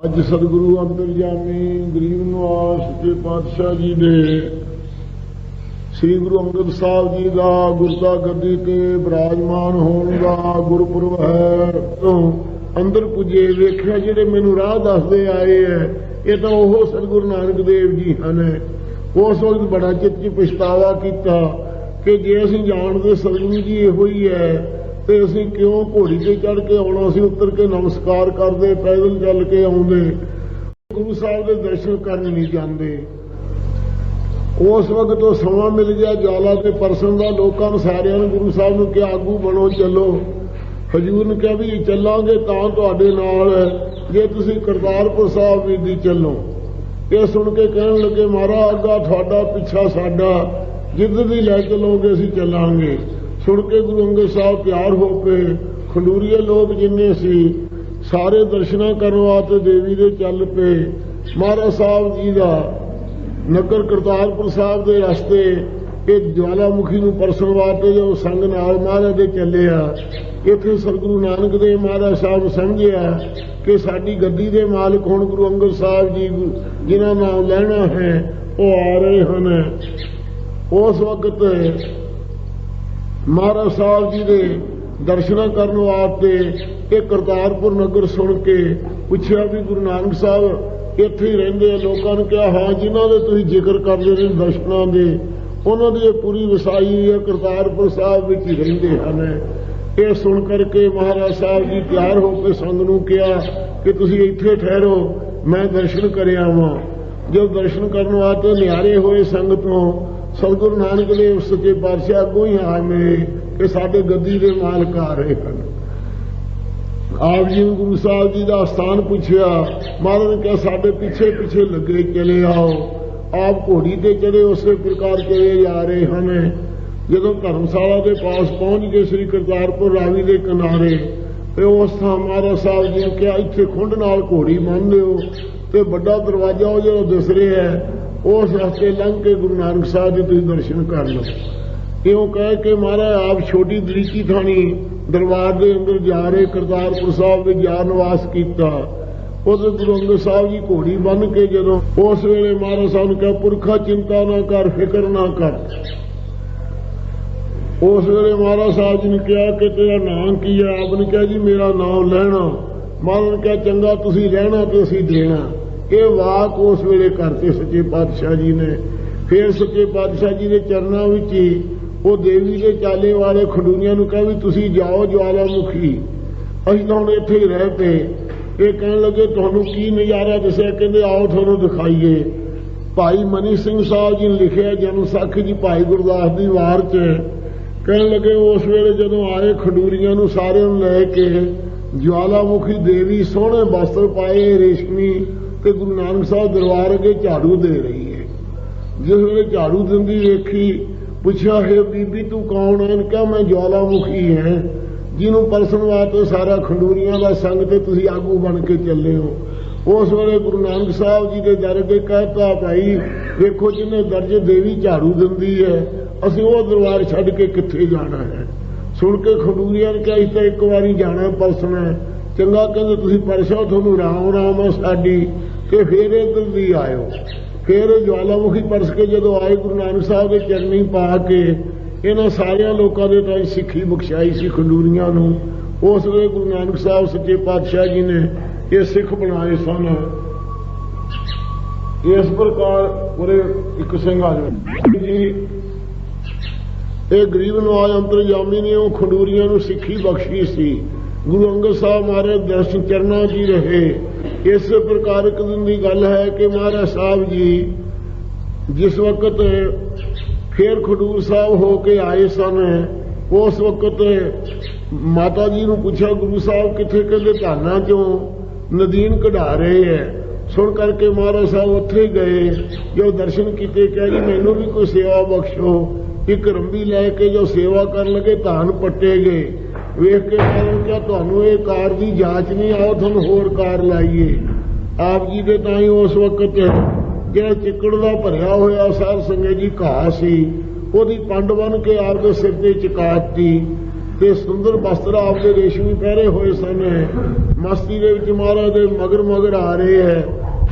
अज सतगुरु अंतरजामी गरीब निवास सच्चे पातशाह जी ने श्री गुरु अंगद साहब जी का गुरता गद्दी ते विराजमान होने का गुरपुरब है। तो अंदर पुजे वेख्या जिहड़े मैनू राह दसदे आए है ये तो वह सतगुरु नानक देव जी हैं। उस वक्त बड़ा चित पछतावा किया कि जे असीं जाणदे सतगुरु जी इहो ही है तो असीं क्यों घोड़ी ते चढ़ के आउणा सी, उतर के नमस्कार करते पैदल चल के आउंदे, गुरु साहब के दर्शन करन नहीं जाते। उस वक्त तो समा मिल गया ज्वाला के परसन का, लोगों ने सारिਆਂ ने गुरु साहब ने कहा आगू बनो चलो। हजूर ने कहा भी चलांगे तां तुहाडे नाल जे तुसीं करतारपुर साहब भी दी चलो। ये सुन के कहन लगे महाराज अगा तुहाडा पिछा साडा, जिद्द दी लै चलोगे असीं चलांगे। सुन के गुरु अंगद साहब तैयार हो पे, खंडूरीए लोग जिन्ने सी सारे दर्शना करने वास्ते देवी दे चल पे। महाराज साहब जी का नगर करतारपुर साहब के रस्ते एक ज्वालामुखी नूं परसन वास्ते जो संग नाल महाराज दे चले आ। इत्थे सतगुरु नानक देव महाराज साहब समझिया कि साडी गद्दी दे मालिक हुण गुरु अंगद साहब जी जिन्हां नाम लैना है वो आ रहे हैं। उस वक्त महाराज साहब जी के दर्शन करने वास्ते एक करतारपुर नगर सुन के पूछा भी गुरु नानक साहब इत्थे ही रहिंदे। लोगों ने कहा हाँ जिन्हों के तुसीं जिक्र करते रहे दर्शनों के उन्होंने पूरी वसाई है करतारपुर साहब में ही रहिंदे हैं। ये सुन करके महाराज साहब जी तैयार होकर संग नूं कहा कि तुसीं इत्थे ठहरो मैं दर्शन कर आवां। जब दर्शन करने वास्ते निहारे हुए संग तो सतगुरु नानक देव सच्चे पातशाह अगों ही आ मिले कि साडे गद्दी दे मालक आ रहे हैं। आप जी ने गुरु साहब जी का स्थान पूछया। महाराज ने कहा साडे पीछे पीछे लगे चले आओ। आप घोड़ी ते चढ़े उसी प्रकार चले जा रहे हैं। जदों धर्मशाला के पास पहुंच गए श्री करतारपुर रावी के किनारे तो उस थां महाराज साहब जी ने कहा इत्थे खुंड नाल घोड़ी बन दिओ ते बड़ा दरवाजा वो जो दिस रहा है उस रास्ते लंघ के गुरु नानक साहब जी तुसीं दर्शन कर लो। इउं कह के महाराज आप छोटी दरीची थानी दरबार के अंदर जा रहे करतारपुर साहब में जा निवास किया। उस गुरु अंगद साहब जी घोड़ी बन के जदों उस वेले महाराज साहब ने कहा पुरखा चिंता ना कर फिक्र ना कर। उस वेले महाराज साहब जी ने कहा कि तेरा नाम की है। आपने कहा जी मेरा नाम लैना। महाराज ने कहा चंगा तुसीं रहना तो असीं देना। ये वाक उस वेले करते सच्चे पातशाह जी ने। फिर सच्चे पातशाह जी के चरणों में ही वो देवी के चाले वाले खडूरियां नूं कहा भी तुसीं जाओ ज्वालामुखी, असीं तां हुण इत्थे ही रह पे। ये कहण लगे तुहानूं की नज़ारा दस्सिया, कहंदे आओ तुहानूं दिखाईए। भाई मनी सिंह साहब जी ने लिखिया जन्म साखी जी भाई गुरदास दी वार च कहण लगे उस वेले जदों आए खडूरियां नूं सारिਆਂ नूं लै के ज्वालामुखी देवी सोहणे वस्त्र पाए रेशमी ते गुरु नानक साहब दरबार अगे झाड़ू दे रही है। जिस वेले झाड़ू दिंदी वेखी पूछा है बीबी तू कौन है? क्या मैं ज्वालामुखी है जिन्हों परसन वास्ते सारा खंडूरियां का संग ते तुसीं आगू बन के चले हो। उस वेले गुरु नानक साहब जी के दर अगे कहता भाई देखो जिन्हें दर्ज देवी झाड़ू दिंदी है असीं वो दरबार छड्ड के कित्थे जाना है। सुन के खंडूरियां ने कहा इस तो एक बारी जाना परसना है। चंगा कहते तुसीं परसो तुहानूं राम राम है साडी कि फिर इधर दी आयो। फिर ज्वालामुखी परस के जदों आए गुरु नानक साहब के चरनी पा के इन्हां सारियां लोकां दे ताईं सिੱਖੀ बख्शाई सी खंडूरियां नूं। उस वेले गुरु नानक साहब सच्चे पातशाह जी ने ये सिख बनाए सन। इस प्रकार पूरे एक सिंह आ जी ये गरीब नवाज अंतरजामी ने वो खंडूरियां नूं सिੱਖੀ बख्शी सी। गुरु अंगद साहब महाराज दर्शन चरणा जी रहे। इस प्रकार एक दिन की गल है कि महाराज साहब जी जिस वक्त फिर खडूर साहब होके आए सन उस वक्त माता जी ने पूछा गुरु साहब किथे? कहते धाना चों नदीन कढ़ा रहे हैं। सुन करके महाराज साहब उत्थे गए। जो दर्शन किए कहा जी मैनू भी कोई सेवा बख्शो। एक रंबी लैके जो सेवा कर लगे धान पट्टे गए। वेख के क्या तुहानूं ये कार की जांच नहीं, आओ तुहानूं होर कार लाइए। आप जी के ताई उस वक्त जो चिकड़ का भरिया होया सार संगत जी घाह सी ओदी पंड बन के आपके सिर ते चकाती ਤੇ ਸੁੰਦਰ ਵਸਤਰ ਆਪਦੇ ਰੇਸ਼ਮੀ ਪਹਿਰੇ ਹੋਏ ਸਨ। ਮਸਤੀ ਦੇ ਵਿੱਚ ਮਹਾਰਾਜ ਦੇ ਮਗਰ ਮਗਰ ਆ ਰਹੇ ਹੈ।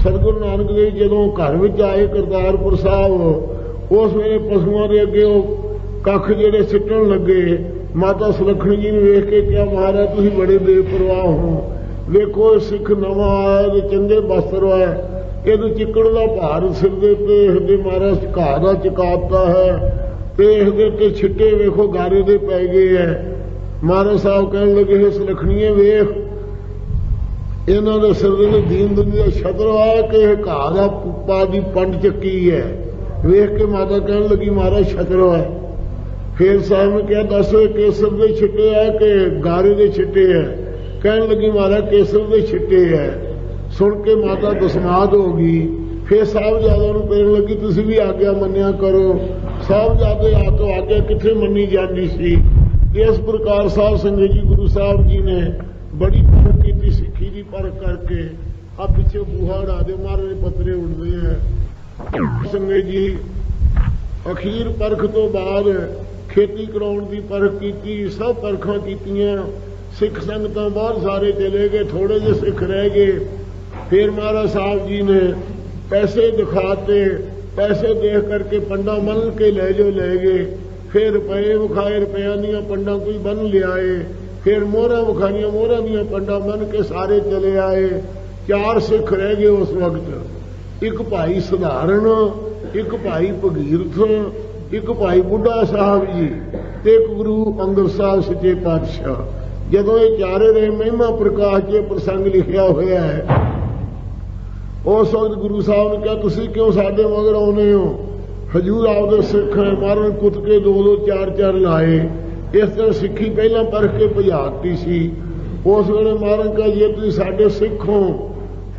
ਸਤਿਗੁਰੂ ਨਾਨਕ ਦੇਵ ਜਦੋਂ ਘਰ ਵਿੱਚ ਆਏ ਕਰਤਾਰਪੁਰ ਸਾਹਿਬ, ਉਸ ਵੇਲੇ ਪਸ਼ੂਆਂ ਦੇ ਅੱਗੇ ਉਹ ਕੱਖ ਜਿਹੜੇ ਸਿੱਟਣ ਲੱਗੇ। ਮਾਤਾ ਸੁਲੱਖਣੀ ਜੀ ਨੂੰ ਵੇਖ ਕੇ ਕਿਹਾ, ਮਹਾਰਾਜ ਤੁਸੀਂ ਬੜੇ ਬੇਪਰਵਾਹ ਹੋ, ਵੇਖੋ ਸਿੱਖ ਨਵਾਂ ਆਇਆ ਤੇ ਚੰਗੇ ਵਸਤਰ ਹੈ, ਇਹਨੂੰ ਚਿੱਕੜ ਦਾ ਭਾਰ ਸਿਰ ਦੇ ਉੱਤੇ, ਇਹਦੇ ਮਹਾਰਾਜ ਘਾਹ ਦਾ ਚਕਾਤਾ ਹੈ ਤੇ ਇਹਦੇ ਉੱਤੇ ਛਿੱਟੇ ਵੇਖੋ ਗਾਰੇ ਦੇ ਪੈ ਗਏ ਹੈ। ਮਹਾਰਾਜ ਸਾਹਿਬ ਕਹਿਣ ਲੱਗੇ, ਸੁਲੱਖਣੀਏ ਵੇਖ, ਇਹਨਾਂ ਦੇ ਸਿਰ ਦੇ ਦੀਨ ਦੁਨੀਆ ਦਾ ਛਤਰ ਆ ਕਿ ਇਹ ਘਾਹ ਦਾ ਪੁੱਪਾ ਦੀ ਪੰਡ ਚੱਕੀ ਹੈ। ਵੇਖ ਕੇ ਮਾਤਾ ਕਹਿਣ ਲੱਗੀ, ਮਹਾਰਾਜ ਛਤਰ ਹੈ। ਫੇਰ ਸਾਹਿਬ ਨੇ ਕਿਹਾ, ਦੱਸ ਕੇਸਰ ਦੇ ਛਿੱਟੇ ਹੈ ਕਿ ਗਾਰੇ ਦੇ ਛਿੱਟੇ ਹੈ? ਕਹਿਣ ਲੱਗੀ, ਮਹਾਰਾਜ ਕੇਸਰ ਦੇ ਛਿੱਟੇ ਹੈ। ਸੁਣ ਕੇ ਮਾਤਾ ਦਸਮਾਦ ਹੋ ਗਈ। ਫੇਰ ਸਾਹਿਬਜ਼ਾਦਿਆਂ ਨੂੰ ਕਹਿਣ ਲੱਗੀ, ਤੁਸੀਂ ਵੀ ਆਗਿਆ ਮੰਨਿਆ ਕਰੋ। ਸਾਹਿਬਜ਼ਾਦੇ ਆ ਤੋਂ ਆਗਿਆ ਕਿੱਥੇ ਮੰਨੀ ਜਾਂਦੀ ਸੀ। ਇਸ ਪ੍ਰਕਾਰ ਸਾਧ ਸੰਗਤ ਜੀ ਗੁਰੂ ਸਾਹਿਬ ਜੀ ਨੇ ਬੜੀ ਪਰਖ ਕੀਤੀ, ਸਿੱਖੀ ਦੀ ਪਰਖ ਕਰਕੇ। ਆ ਪਿੱਛੇ ਬੂਹਾ ਉਡਾ ਦੇ, ਮਾਰੇ ਪੱਤਰੇ ਉੱਡਦੇ ਹੈ। ਸੰਗਤ ਜੀ ਅਖੀਰ ਪਰਖ ਤੋਂ ਬਾਅਦ ਖੇਤੀ ਕਰਾਉਣ ਦੀ ਪਰਖ ਕੀਤੀ, ਸਭ ਪਰਖਾਂ ਕੀਤੀਆਂ। ਸਿੱਖ ਸੰਗਤਾਂ ਬਹੁਤ ਸਾਰੇ ਚਲੇ ਗਏ, ਥੋੜੇ ਜਿਹੇ ਸਿੱਖ ਰਹਿ ਗਏ। ਫਿਰ ਮਹਾਰਾਜ ਸਾਹਿਬ ਜੀ ਨੇ ਪੈਸੇ ਦਿਖਾਤੇ, ਪੈਸੇ ਦੇਖ ਕਰਕੇ ਪੰਡਾ ਮੰਨ ਕੇ ਲੈ ਜੋ ਲੈ ਗਏ। ਫਿਰ ਰੁਪਏ ਵਿਖਾਏ, ਰੁਪਿਆਂ ਦੀਆਂ ਪੰਡਾਂ ਕੋਈ ਬੰਨ ਲਿਆਏ। ਫਿਰ ਮੋਹਰਾਂ ਵਿਖਾਈਆਂ, ਮੋਹਰਾਂ ਦੀਆਂ ਪੰਡਾਂ ਬੰਨ ਕੇ ਸਾਰੇ ਚਲੇ ਆਏ। 4 ਸਿੱਖ ਰਹਿ ਗਏ ਉਸ ਵਕਤ। ਇੱਕ ਭਾਈ ਸਧਾਰਨ, ਇੱਕ ਭਾਈ ਭਗੀਰਥ, ਇੱਕ ਭਾਈ ਬੁੱਢਾ ਸਾਹਿਬ ਜੀ ਤੇ ਇੱਕ ਗੁਰੂ ਅੰਗਦ ਸਾਹਿਬ ਸੱਚੇ ਪਾਤਸ਼ਾਹ। ਜਦੋਂ ਇਹ ਚਾਰੇ ਰਹੇ, ਮਹਿਮਾ ਪ੍ਰਕਾਸ਼ 'ਚ ਪ੍ਰਸੰਗ ਲਿਖਿਆ ਹੋਇਆ ਹੈ। ਉਸ ਵਕਤ ਗੁਰੂ ਸਾਹਿਬ ਨੇ ਕਿਹਾ, ਤੁਸੀਂ ਕਿਉਂ ਸਾਡੇ ਮਗਰ ਆਉਨੇ ਹੋ? ਹਜੂਰ ਆਪਦੇ ਸਿੱਖ ਹੈ, ਮਾਰਨ ਕੁੱਟ ਕੇ 2-2 4-4 ਲਾਏ। ਇਸ ਤਰ੍ਹਾਂ ਸਿੱਖੀ ਪਹਿਲਾਂ ਪਰਖ ਕੇ ਭਜਾਤੀ ਸੀ। ਉਸ ਵੇਲੇ ਮਾਰਨ ਕਹਾ, ਜੇ ਤੁਸੀਂ ਸਾਡੇ ਸਿੱਖ ਹੋ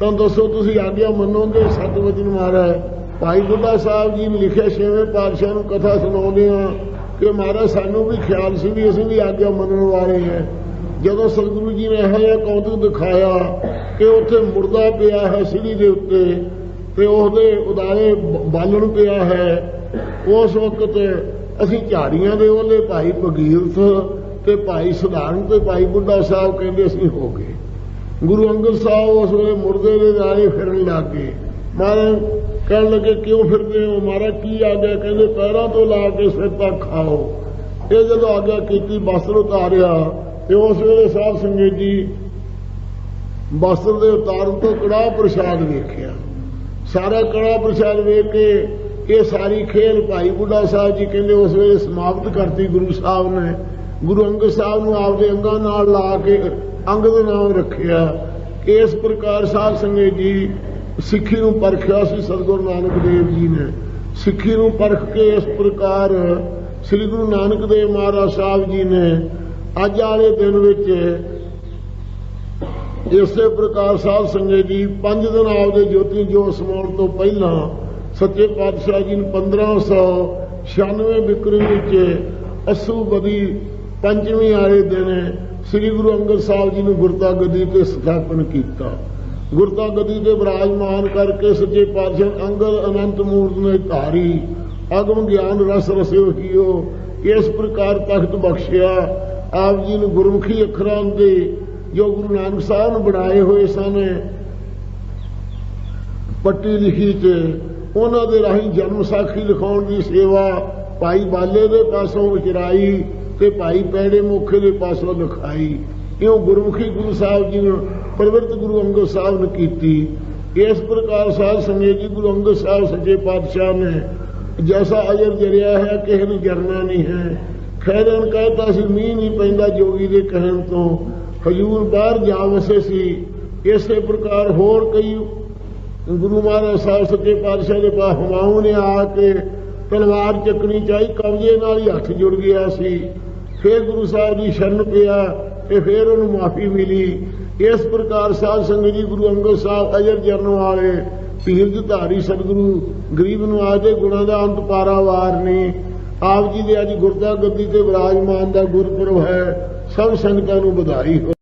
ਤਾਂ ਦੱਸੋ ਤੁਸੀਂ ਆਗਿਆ ਮੰਨੋਗੇ? 7 ਵਚਨ ਮਹਾਰਾਜ ਭਾਈ ਬੁੱਢਾ ਸਾਹਿਬ ਜੀ ਨੇ ਲਿਖਿਆ, 6ਵੇਂ ਪਾਤਸ਼ਾਹ ਨੂੰ ਕਥਾ ਸੁਣਾਉਂਦੇ ਆ ਕਿ ਮਹਾਰਾਜ ਸਾਨੂੰ ਵੀ ਖਿਆਲ ਸੀ ਵੀ ਅਸੀਂ ਵੀ ਆਗਿਆ ਮੰਨਣ ਵਾਲੇ ਹਾਂ। ਜਦੋਂ ਸਤਿਗੁਰੂ ਜੀ ਨੇ ਇਹੋ ਜਿਹਾ ਕੌਤਕ ਦਿਖਾਇਆ ਕਿ ਉੱਥੇ ਮੁਰਦਾ ਪਿਆ ਹੈ ਸੀੜੀ ਦੇ ਉੱਤੇ ਤੇ ਉਹਦੇ ਉਦਾਰੇ ਬਾਲਣ ਪਿਆ ਹੈ, ਉਸ ਵਕਤ ਅਸੀਂ ਝਾੜੀਆਂ ਦੇ ਉਹਲੇ ਭਾਈ ਭਗੀਰਥ ਤੇ ਭਾਈ ਸਧਾਰਨ ਤੇ ਭਾਈ ਬੁੱਢਾ ਸਾਹਿਬ ਕਹਿੰਦੇ ਅਸੀਂ ਹੋ ਗਏ। ਗੁਰੂ ਅੰਗਦ ਸਾਹਿਬ ਉਸ ਵੇਲੇ ਮੁਰਦੇ ਦੇ ਦਾਰੇ ਫਿਰਨ ਲੱਗ ਗਏ। ਮਹਾਰਾਜ ਕਹਿਣ ਲੱਗੇ, ਕਿਉਂ ਫਿਰਦੇ ਹੋ? ਮਹਾਰਾਜ ਕੀ ਆ ਗਿਆ? ਕਹਿੰਦੇ, ਪੈਰਾਂ ਤੋਂ ਲਾ ਕੇ ਸਿਰ ਤੱਕ ਖਾਓ। ਇਹ ਜਦੋਂ ਆਗਿਆ ਕੀਤੀ, ਵਸਤਰ ਉਤਾਰਿਆ ਤੇ ਉਸ ਵੇਲੇ ਸਾਧ ਸੰਗਤ ਜੀ ਵਸਤਰ ਦੇ ਉਤਾਰਨ ਤੋਂ ਕੜਾਹ ਪ੍ਰਸ਼ਾਦ ਵੇਖਿਆ। ਸਾਰਾ ਕੜਾਹ ਪ੍ਰਸ਼ਾਦ ਵੇਖ ਕੇ ਇਹ ਸਾਰੀ ਖੇਲ ਭਾਈ ਬੁੱਢਾ ਸਾਹਿਬ ਜੀ ਕਹਿੰਦੇ ਉਸ ਵੇਲੇ ਸਮਾਪਤ ਕਰਤੀ ਗੁਰੂ ਸਾਹਿਬ ਨੇ। ਗੁਰੂ ਅੰਗਦ ਸਾਹਿਬ ਨੂੰ ਆਪਦੇ ਅੰਗਾਂ ਨਾਲ ਲਾ ਕੇ ਅੰਗਦ ਨਾਮ ਰੱਖਿਆ। ਇਸ ਪ੍ਰਕਾਰ ਸਾਧ ਸੰਗਤ ਜੀ ਸਿੱਖੀ ਨੂੰ ਪਰਖਿਆ ਸੀ ਸਤਿਗੁਰੂ ਨਾਨਕ ਦੇਵ ਜੀ ਨੇ। ਸਿੱਖੀ ਨੂੰ ਪਰਖ ਕੇ ਇਸ ਪ੍ਰਕਾਰ ਸ੍ਰੀ ਗੁਰੂ ਨਾਨਕ ਦੇਵ ਮਹਾਰਾਜ ਸਾਹਿਬ ਜੀ ਨੇ ਅੱਜ ਵਾਲੇ ਦਿਨ ਵਿੱਚ ਇਸੇ ਪ੍ਰਕਾਰ ਸਾਧ ਸੰਗਤ ਜੀ 5 ਦਿਨ ਆਪਦੇ ਜੋਤੀ ਜੋਤ ਸਮਾਉਣ ਤੋਂ ਪਹਿਲਾਂ ਸੱਚੇ ਪਾਤਸ਼ਾਹ ਜੀ ਨੂੰ 1596 ਬਿਕਰਮ ਵਿੱਚ ਅੱਸੂ ਬਦੀ ਪੰਚਵੀਂ ਵਾਲੇ ਦਿਨ ਸ੍ਰੀ ਗੁਰੂ ਅੰਗਦ ਸਾਹਿਬ ਜੀ ਨੂੰ ਗੁਰਤਾ ਗੱਦੀ ਤੇ ਸਥਾਪਨ ਕੀਤਾ। ਗੁਰਤਾ ਗੱਦੀ ਤੇ ਵਿਰਾਜਮਾਨ ਕਰਕੇ ਸੱਚੇ ਪਾਤਸ਼ਾਹ ਅੰਗਦ ਅਨੰਤ ਮੂਰਤ ਨੇ ਧਾਰੀ ਅਗਮ ਗਿਆਨ ਰਸ ਰਸਿਓ ਹੀਓ ਇਸ ਪ੍ਰਕਾਰ ਤਖਤ ਬਖਸ਼ਿਆ। ਆਪ ਜੀ ਨੂੰ ਗੁਰਮੁਖੀ ਅੱਖਰਾਂ ਦੇ ਜੋ ਗੁਰੂ ਨਾਨਕ ਸਾਹਿਬ ਨੇ ਬਣਾਏ ਹੋਏ ਸਨ ਪੱਟੀ ਲਿਖੀ ਤੇ ਉਹਨਾਂ ਦੇ ਰਾਹੀਂ ਜਨਮ ਸਾਖੀ ਲਿਖਾਉਣ ਦੀ ਸੇਵਾ ਭਾਈ ਬਾਲੇ ਦੇ ਪਾਸੋਂ ਵਿਚਰਾਈ ਤੇ ਭਾਈ ਪੈੜੇ ਮੁਖੇ ਦੇ ਪਾਸੋਂ ਲਿਖਾਈ। ਇਉਂ ਗੁਰਮੁਖੀ ਗੁਰੂ ਸਾਹਿਬ ਜੀ ਨੇ ਪ੍ਰਵਿਰਤ ਗੁਰੂ ਅੰਗਦ ਸਾਹਿਬ ਨੇ ਕੀਤੀ। ਇਸ ਪ੍ਰਕਾਰ ਸਾਧ ਸੰਗਤ ਜੀ ਗੁਰੂ ਅੰਗਦ ਸਾਹਿਬ ਸੱਚੇ ਪਾਤਸ਼ਾਹ ਨੇ ਜੈਸਾ ਅਜਰ ਜਰਿਆ ਹੈ ਕਿਸੇ ਨੂੰ ਜਰਨਾ ਨਹੀਂ ਹੈ। ਖੈਰਨ ਕਹਿਤਾ ਸੀ ਮੀਂਹ ਨਹੀਂ ਪੈਂਦਾ ਜੋਗੀ ਦੇ ਕਹਿਣ ਤੋਂ ਹਜੂਰ ਬਾਹਰ ਜਾ ਵਸੇ ਸੀ। ਇਸੇ ਪ੍ਰਕਾਰ ਹੋਰ ਕਈ ਗੁਰੂ ਮਹਾਰਾਜ ਸਾਹਿਬ ਸੱਚੇ ਪਾਤਸ਼ਾਹ ਦੇ ਪਾਸ ਹਮਾਊ ਨੇ ਆ ਕੇ ਤਲਵਾਰ ਚੱਕਣੀ ਚਾਹੀ, ਕਬਜ਼ੇ ਨਾਲ ਹੀ ਹੱਥ ਜੁੜ ਗਿਆ ਸੀ। ਫਿਰ ਗੁਰੂ ਸਾਹਿਬ ਦੀ ਸ਼ਰਨ ਪਿਆ ਤੇ ਫਿਰ ਉਹਨੂੰ ਮਾਫੀ ਮਿਲੀ। ਇਸ ਪ੍ਰਕਾਰ ਸਾਧ ਸੰਗਤ ਜੀ ਗੁਰੂ ਅੰਗਦ ਸਾਹਿਬ ਅਜਰ ਜਰਨ ਵਾਲੇ ਧੀਰਜ ਧਾਰੀ ਸਤਿਗੁਰੂ ਗਰੀਬ ਨਵਾਜ ਦੇ ਗੁਣਾਂ ਦਾ ਅੰਤ ਪਾਰਾਵਾਰ ਨੇ। ਆਪ ਜੀ ਦੇ ਅੱਜ ਗੁਰਤਾ ਗੱਦੀ ਤੇ ਵਿਰਾਜਮਾਨ ਦਾ ਗੁਰਪੁਰਬ ਹੈ। ਸਭ ਸੰਗਤਾਂ ਨੂੰ ਵਧਾਈ ਹੋ।